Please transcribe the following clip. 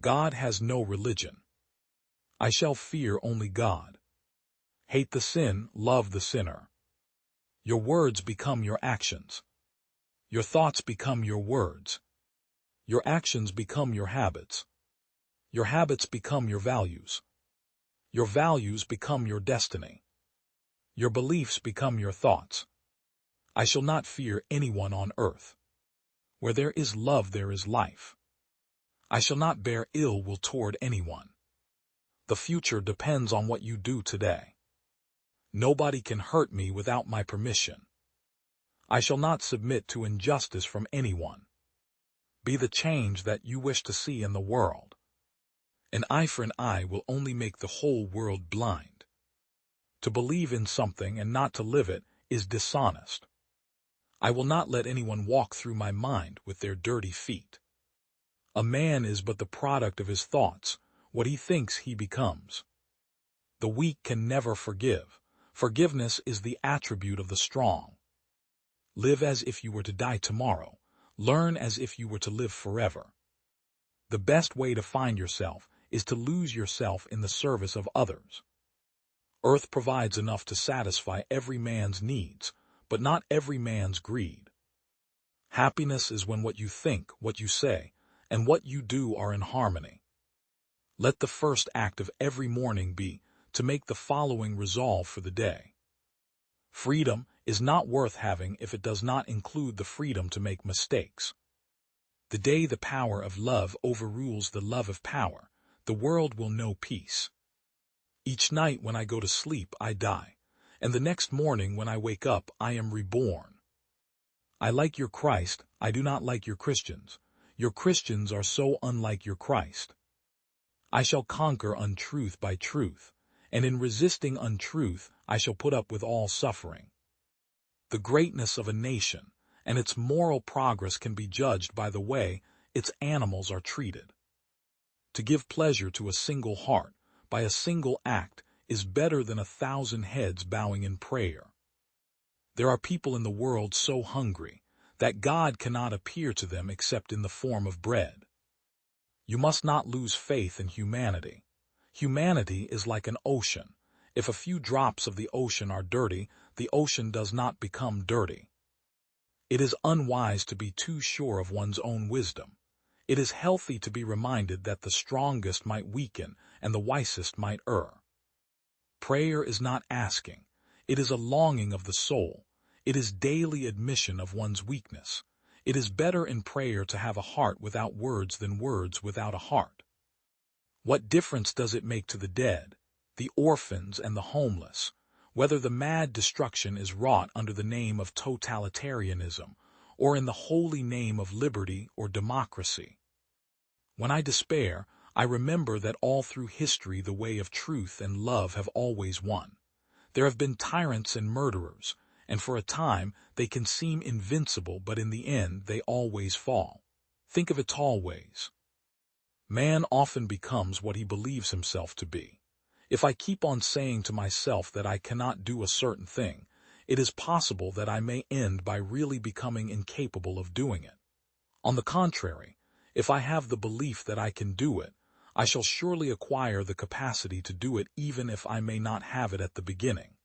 God has no religion. I shall fear only God. Hate the sin, love the sinner. Your words become your actions. Your thoughts become your words. Your actions become your habits. Your habits become your values. Your values become your destiny. Your beliefs become your thoughts. I shall not fear anyone on earth. Where there is love there is life. I shall not bear ill will toward anyone. The future depends on what you do today. Nobody can hurt me without my permission. I shall not submit to injustice from anyone. Be the change that you wish to see in the world. An eye for an eye will only make the whole world blind. To believe in something and not to live it is dishonest. I will not let anyone walk through my mind with their dirty feet. A man is but the product of his thoughts, what he thinks he becomes. The weak can never forgive. Forgiveness is the attribute of the strong. Live as if you were to die tomorrow. Learn as if you were to live forever. The best way to find yourself is to lose yourself in the service of others. Earth provides enough to satisfy every man's needs, but not every man's greed. Happiness is when what you think, what you say, and what you do are in harmony. Let the first act of every morning be to make the following resolve for the day. Freedom is not worth having if it does not include the freedom to make mistakes. The day the power of love overrules the love of power, the world will know peace. Each night when I go to sleep, I die, and the next morning when I wake up, I am reborn. I like your Christ, I do not like your Christians. Your Christians are so unlike your Christ. I shall conquer untruth by truth, and in resisting untruth, I shall put up with all suffering. The greatness of a nation and its moral progress can be judged by the way its animals are treated. To give pleasure to a single heart by a single act is better than 1,000 heads bowing in prayer. There are people in the world so hungry that God cannot appear to them except in the form of bread. You must not lose faith in humanity. Humanity is like an ocean. If a few drops of the ocean are dirty, the ocean does not become dirty. It is unwise to be too sure of one's own wisdom. It is healthy to be reminded that the strongest might weaken and the wisest might err. Prayer is not asking. It is a longing of the soul. It is daily admission of one's weakness. It is better in prayer to have a heart without words than words without a heart. What difference does it make to the dead, the orphans and the homeless, whether the mad destruction is wrought under the name of totalitarianism or in the holy name of liberty or democracy? When I despair, I remember that all through history the way of truth and love have always won. There have been tyrants and murderers, and for a time they can seem invincible, but in the end they always fall. Think of it always. Man often becomes what he believes himself to be. If I keep on saying to myself that I cannot do a certain thing, it is possible that I may end by really becoming incapable of doing it. On the contrary, if I have the belief that I can do it, I shall surely acquire the capacity to do it even if I may not have it at the beginning.